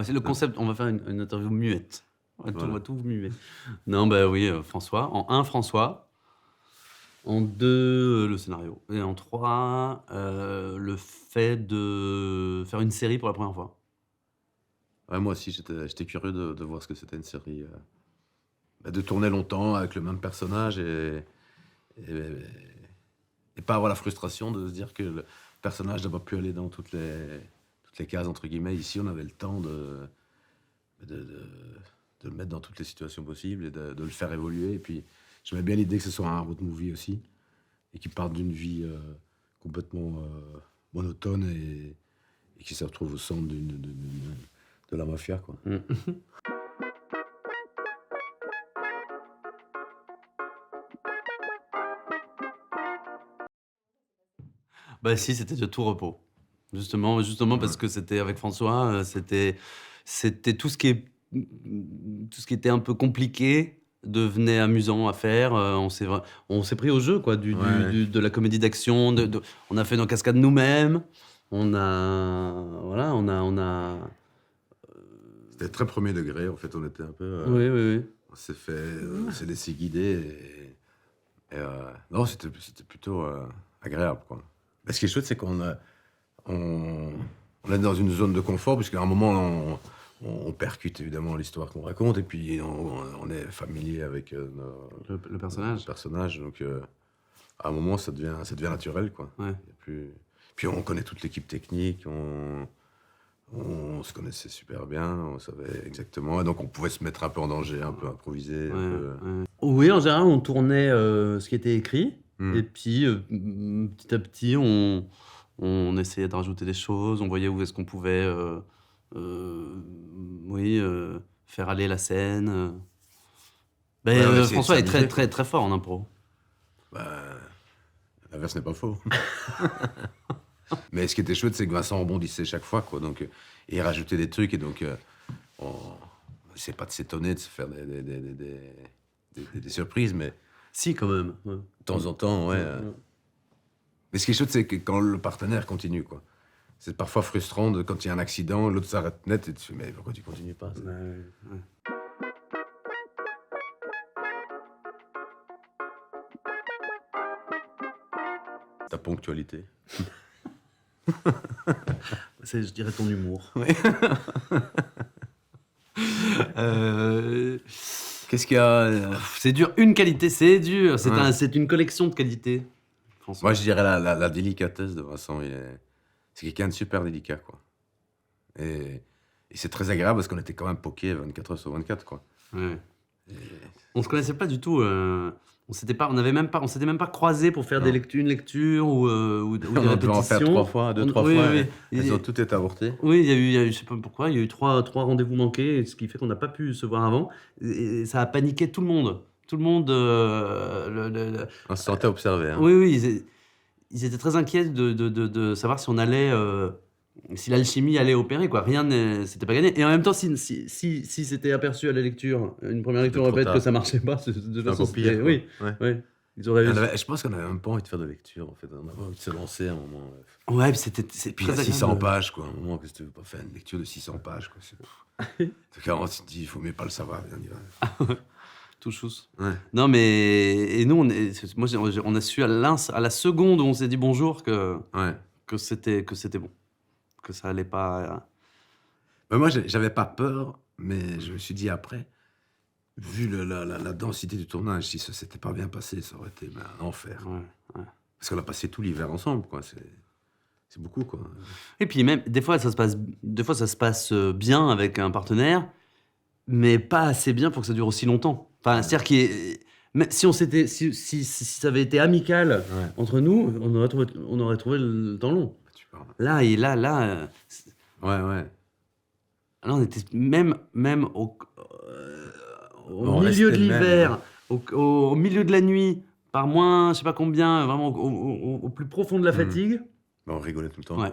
C'est le concept, on va faire une interview muette. On Voilà. va tout muer. Non, bah oui, François. En un, François. En 2, le scénario. Et en 3, le fait de faire une série pour la première fois. Ouais, moi aussi, j'étais curieux de voir ce que c'était une série, de tourner longtemps avec le même personnage et et pas avoir la frustration de se dire que le personnage n'a pas pu aller dans toutes les cases entre guillemets. Ici, on avait le temps de de de le mettre dans toutes les situations possibles et de le faire évoluer et puis j'aimais bien l'idée que ce soit un road movie aussi et qu'il parte d'une vie, complètement, monotone et qui se retrouve au centre de la mafia, quoi. Mmh. Bah si, c'était de tout repos. Justement Ouais. parce que c'était avec François, c'était tout ce qui était un peu compliqué devenait amusant à faire, on s'est pris au jeu quoi, Ouais. de la comédie d'action, on a fait nos cascades nous-mêmes, on a C'était très premier degré, en fait, on était un peu, oui, oui, oui. on s'est fait, on s'est laissé guider non, c'était plutôt, agréable, quoi. Mais ce qui est chouette, c'est on on est dans une zone de confort puisqu'à un moment, on percute évidemment l'histoire qu'on raconte et puis on est familier avec, Le nos personnage, personnages donc à un moment, ça devient naturel, quoi. ouais. Il y a plus puis on connaît toute l'équipe technique, on se connaissait super bien, on savait exactement et donc on pouvait se mettre un peu en danger, un peu improviser, un Ouais, peu, ouais. Oui, en général, on tournait, ce qui était écrit et mmh. puis, petit à petit, on essayait de rajouter des choses, on voyait où est-ce qu'on pouvait, heu, oui, faire aller la scène, Ouais, on essayait de François est très, s'amuser, quoi. très, très fort en impro. Bah, l'inverse n'est pas faux. Mais ce qui était chouette, c'est que Vincent rebondissait chaque fois, quoi, donc et il rajoutait des trucs et donc on c'est pas de s'étonner de se faire des surprises, mais Si, quand même, ouais. de temps en temps, ouais, Ouais. mais ce qui est chouette, c'est que quand le partenaire continue, quoi. C'est parfois frustrant de quand il y a un accident, l'autre s'arrête net et tu fais: «Mais pourquoi tu continues pas?» Ouais, ouais, ouais. Ta ponctualité. C'est, je dirais, ton humour. Ouais. Heu, Qu'est-ce qu'il y a, c'est dur, une qualité, c'est dur, ouais. c'est une collection de qualités, Moi, François. je dirais la délicatesse de Vincent, c'est quelqu'un de super délicat, quoi et et c'est très agréable parce qu'on était quand même poqués 24 heures sur 24, quoi Ouais. et On se connaissait pas du tout, on s'était même pas croisés pour faire non. une lecture ou des On devait en faire 3 répétitions. fois, On 2-3 Oui, fois oui, et elles ont oui. toutes été avortées. Oui, il y a eu, je sais pas pourquoi, il y a eu trois rendez-vous manqués, ce qui fait qu'on n'a pas pu se voir avant et ça a paniqué tout le monde. Tout le monde, le On se sentait observé, hein. oui, oui, ils étaient très inquiets de savoir si on allait, si l'alchimie allait opérer quoi. Rien n'est C'était pas gagné et en même temps si c'était aperçu à la lecture, une première C'était lecture on trop répète que tard. ça marchait pas, de toute C'était façon encore c'était pire, quoi. oui, Ouais oui, ils auraient et eu je pense qu'on avait même pas envie de faire de lecture, en fait. On avait envie de se lancer à un moment, ouais, puis c'est et puis il y a très 600 agréable. pages, quoi. À un moment, qu'est-ce que tu veux pas faire une lecture de 600 pages, quoi? C'est carrément, tu te dis: «Il faut mieux pas le savoir, allez, on y va». Touchous. Ouais, Non mais et nous moi on a su à la seconde où on s'est dit bonjour ouais. que c'était bon, que ça allait pas. Bah, moi, j'avais pas peur, mais je me suis dit après, vu le la densité du tournage, si ça s'était pas bien passé, ça aurait été, mais un enfer, quoi. Ouais, ouais. Parce qu'on a passé tout l'hiver ensemble, quoi. C'est beaucoup, quoi. Et puis même des fois ça se passe, bien avec un partenaire, mais pas assez bien pour que ça dure aussi longtemps. Enfin, Ouais, c'est-à-dire qu'il y ait mais si on s'était si ça avait été amical ouais, entre nous, on aurait trouvé le temps long. tu parles. Là, Ouais. on était même au On milieu de restait le même, ouais. l'hiver, au milieu de la nuit, par moins je sais pas combien, vraiment au plus profond de la Mmh. fatigue. Bah, on rigolait tout le temps. Ouais.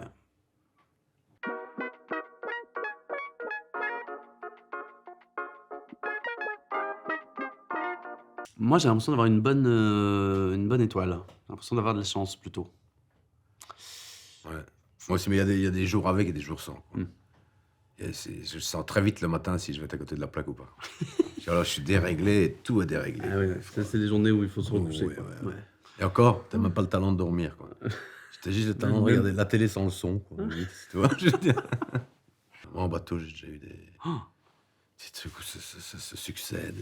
Moi, j'ai l'impression d'avoir une bonne étoile. J'ai l'impression d'avoir de la chance plutôt. Ouais. Moi aussi, mais il y a des jours avec et des jours sans, quoi. Mmh. Et je sens très vite le matin si je vais être à côté de la plaque ou pas. Alors, je suis déréglé et tout est déréglé. Ah ouais, ça, c'est les journées où il faut se recoucher, Ouais, quoi. ouais, ouais. Ouais. Et encore, t'as même pas le talent de dormir, quoi. T'as juste le talent de regarder la télé sans le son, quoi. Limite, tu vois, je veux dire. Moi, en bateau, j'ai déjà eu des Oh! petits trucs où ça se succède.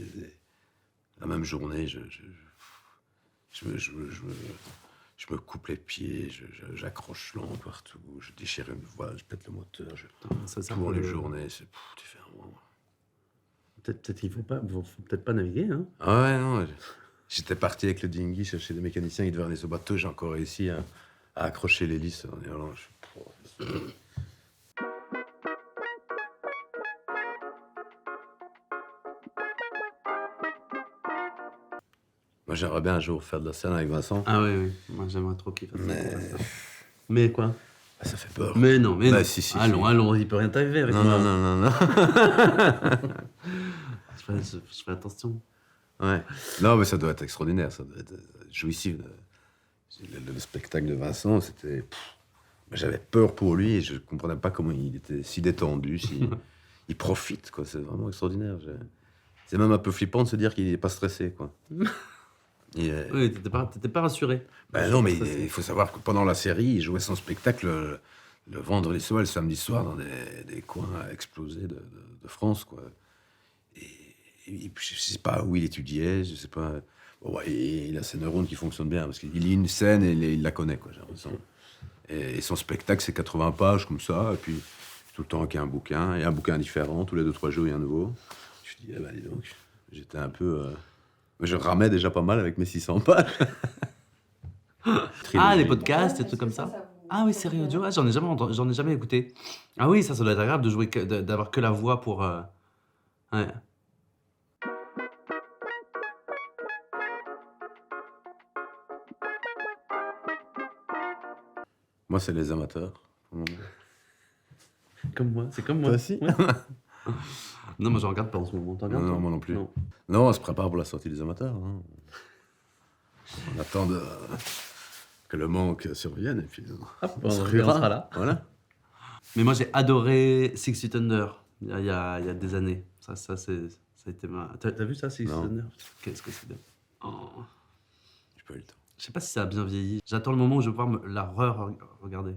La même journée, je me coupe les pieds, j'accroche l'encre partout, je déchire une voile, je pète le moteur, Ça pour les journées, tu fais un moment. Peut-être qu'il faut peut-être pas naviguer, hein? Ah ouais, non, j'étais parti avec le dinghy chercher des mécaniciens, ils devaient aller sur bateau, j'ai encore réussi à accrocher l'hélice en Irlande. Moi, j'aimerais bien un jour faire de la scène avec Vincent. Ah oui, oui. Moi, j'aimerais trop qu'il fasse ça. Mais Mais quoi? ça fait peur. Mais non, mais Bah, non. si, Allons, allons, il peut rien t'arriver avec Non, moi. non, non, non, non. Je ferai attention. Ouais. Non, mais ça doit être extraordinaire, ça doit être jouissif. Le spectacle de Vincent, c'était... J'avais peur pour lui et je comprenais pas comment il était si détendu, il profite, quoi. C'est vraiment extraordinaire. C'est même un peu flippant de se dire qu'il n'est pas stressé, quoi. Oui, t'étais pas rassuré. Ben non, mais Stressé. il faut savoir que pendant la série, il jouait son spectacle le vendredi soir et le samedi soir dans des coins explosés de France, quoi. Et je sais pas où il étudiait, je sais pas. Bon, ouais, il a ses neurones qui fonctionnent bien parce qu'il lit une scène et il la connaît, quoi, j'ai l'impression. Et son spectacle, c'est 80 pages comme ça, et puis tout le temps qu'il y a un bouquin, et un bouquin différent, tous les 2-3 jours, il y a un nouveau. Je dis, eh ben, dis donc, j'étais un peu. Je ramais déjà pas mal avec mes 600 pages. Ah, les podcasts et trucs comme ça. Ah oui, série audio. Ah, j'en ai jamais écouté. Ah oui, ça doit être agréable de jouer d'avoir que la voix pour. Ouais. Moi, c'est les amateurs. Pour le moment. Comme moi, c'est comme moi. Toi aussi? Ouais. Non, moi je regarde pas en ce moment. T'en regardes, Non, toi? moi non plus. Non. Non, on se prépare pour la sortie des amateurs, hein. On attend que le manque survienne et puis Hop, on se on ruera. sera là. Voilà. Mais moi j'ai adoré Six Feet Under il y a des années. Ça a été ma. T'as vu ça, Six Feet Non. Under? Qu'est-ce que c'est bien. Oh. J'ai pas eu le temps. Je sais pas si ça a bien vieilli. J'attends le moment où je vais pouvoir la regarder.